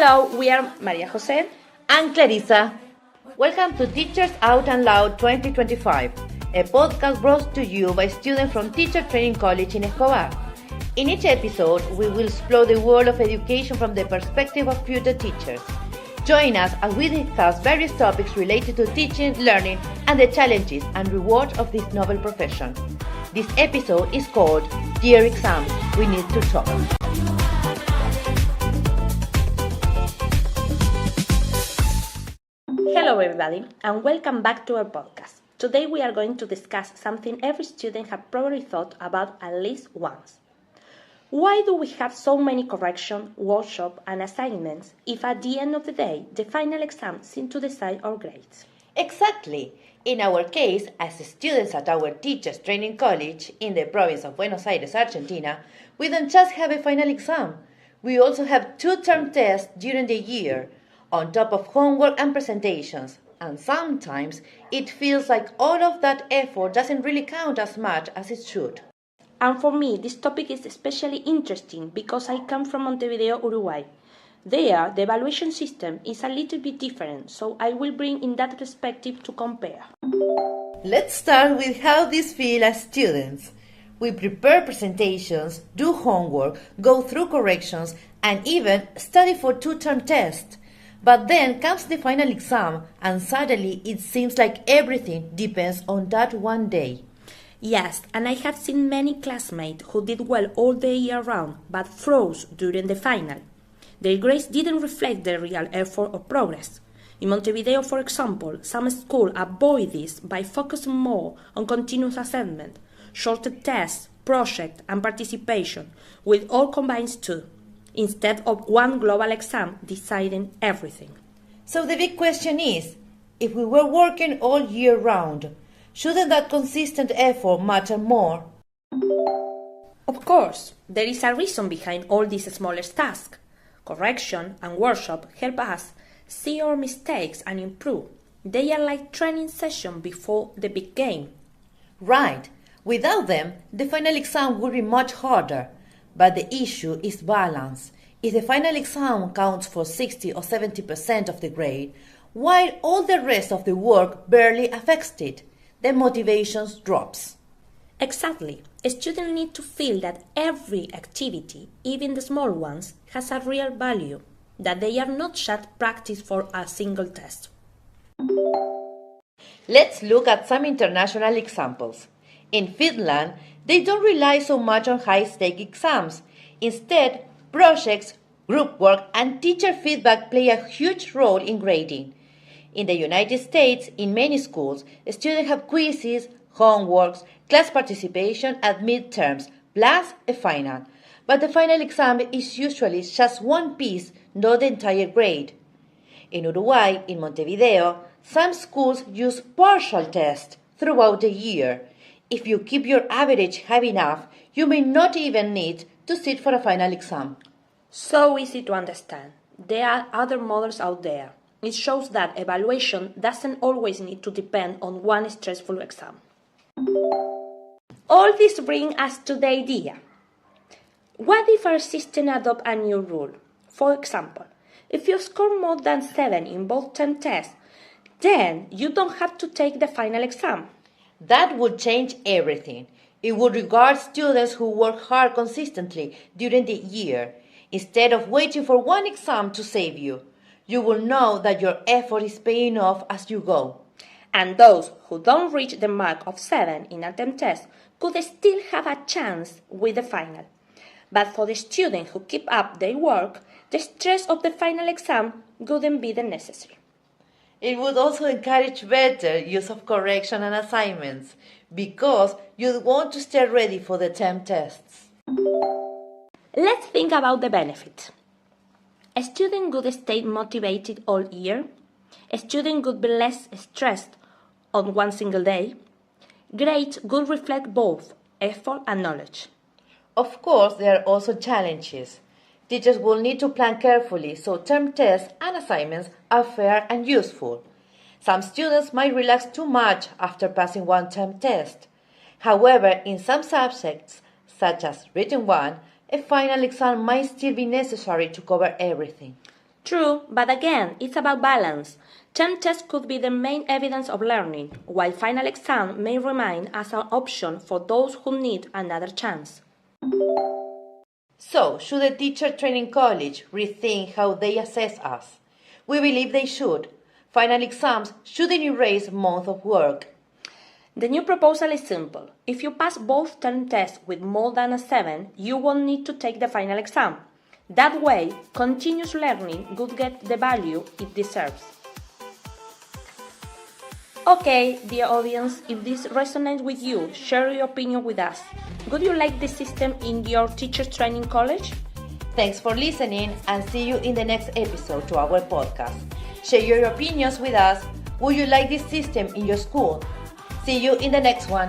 Hello, we are María José and Clarisa. Welcome to Teachers Out and Loud 2025, a podcast brought to you by students from Teacher Training College in Escobar. In each episode, we will explore the world of education from the perspective of future teachers. Join us as we discuss various topics related to teaching, learning, and the challenges and rewards of this novel profession. This episode is called Dear Exam, We Need to Talk. Hello everybody, and welcome back to our podcast. Today we are going to discuss something every student has probably thought about at least once. Why do we have so many corrections, workshops, and assignments if at the end of the day the final exam seems to decide our grades? Exactly. In our case, as students at our Teachers Training College in the province of Buenos Aires, Argentina, we don't just have a final exam. We also have 2 term tests during the year, on top of homework and presentations, and sometimes it feels like all of that effort doesn't really count as much as it should. And for me, this topic is especially interesting because I come from Montevideo, Uruguay. There, the evaluation system is a little bit different, so I will bring in that perspective to compare. Let's start with how this feels as students. We prepare presentations, do homework, go through corrections, and even study for 2 term tests. But then comes the final exam, and suddenly it seems like everything depends on that one day. Yes, and I have seen many classmates who did well all the year round, but froze during the final. Their grades didn't reflect their real effort or progress. In Montevideo, for example, some schools avoid this by focusing more on continuous assessment, shorter tests, projects, and participation, with all combined too, instead of one global exam deciding everything. So the big question is, if we were working all year round, shouldn't that consistent effort matter more? Of course, there is a reason behind all these smaller tasks. Correction and workshop help us see our mistakes and improve. They are like training sessions before the big game. Right. Without them, the final exam would be much harder. But the issue is balance. If the final exam counts for 60 or 70% of the grade, while all the rest of the work barely affects it, then motivation drops. Exactly. Students need to feel that every activity, even the small ones, has a real value, that they are not just practice for a single test. Let's look at some international examples. In Finland, they don't rely so much on high-stake exams. Instead, projects, group work, and teacher feedback play a huge role in grading. In the United States, in many schools, students have quizzes, homeworks, class participation at midterms, plus a final. But the final exam is usually just one piece, not the entire grade. In Uruguay, in Montevideo, some schools use partial tests throughout the year. If you keep your average high enough, you may not even need to sit for a final exam. So easy to understand. There are other models out there. It shows that evaluation doesn't always need to depend on one stressful exam. All this brings us to the idea. What if our system adopts a new rule? For example, if you score more than 7 in both term tests, then you don't have to take the final exam. That would change everything. It would reward students who work hard consistently during the year. Instead of waiting for one exam to save you, you will know that your effort is paying off as you go. And those who don't reach the mark of 7 in a term test could still have a chance with the final. But for the students who keep up their work, the stress of the final exam wouldn't be necessary. It would also encourage better use of correction and assignments, because you'd want to stay ready for the term tests. Let's think about the benefits. A student would stay motivated all year. A student would be less stressed on one single day. Grades would reflect both effort and knowledge. Of course, there are also challenges. Teachers will need to plan carefully so term tests and assignments are fair and useful. Some students might relax too much after passing one term test. However, in some subjects, such as written one, a final exam might still be necessary to cover everything. True, but again, it's about balance. Term tests could be the main evidence of learning, while final exam may remain as an option for those who need another chance. So, should the teacher training college rethink how they assess us? We believe they should. Final exams shouldn't erase months of work. The new proposal is simple. If you pass both term tests with more than a 7, you won't need to take the final exam. That way, continuous learning would get the value it deserves. Okay, dear audience, if this resonates with you, share your opinion with us. Would you like this system in your teacher training college? Thanks for listening and see you in the next episode to our podcast. Share your opinions with us. Would you like this system in your school? See you in the next one.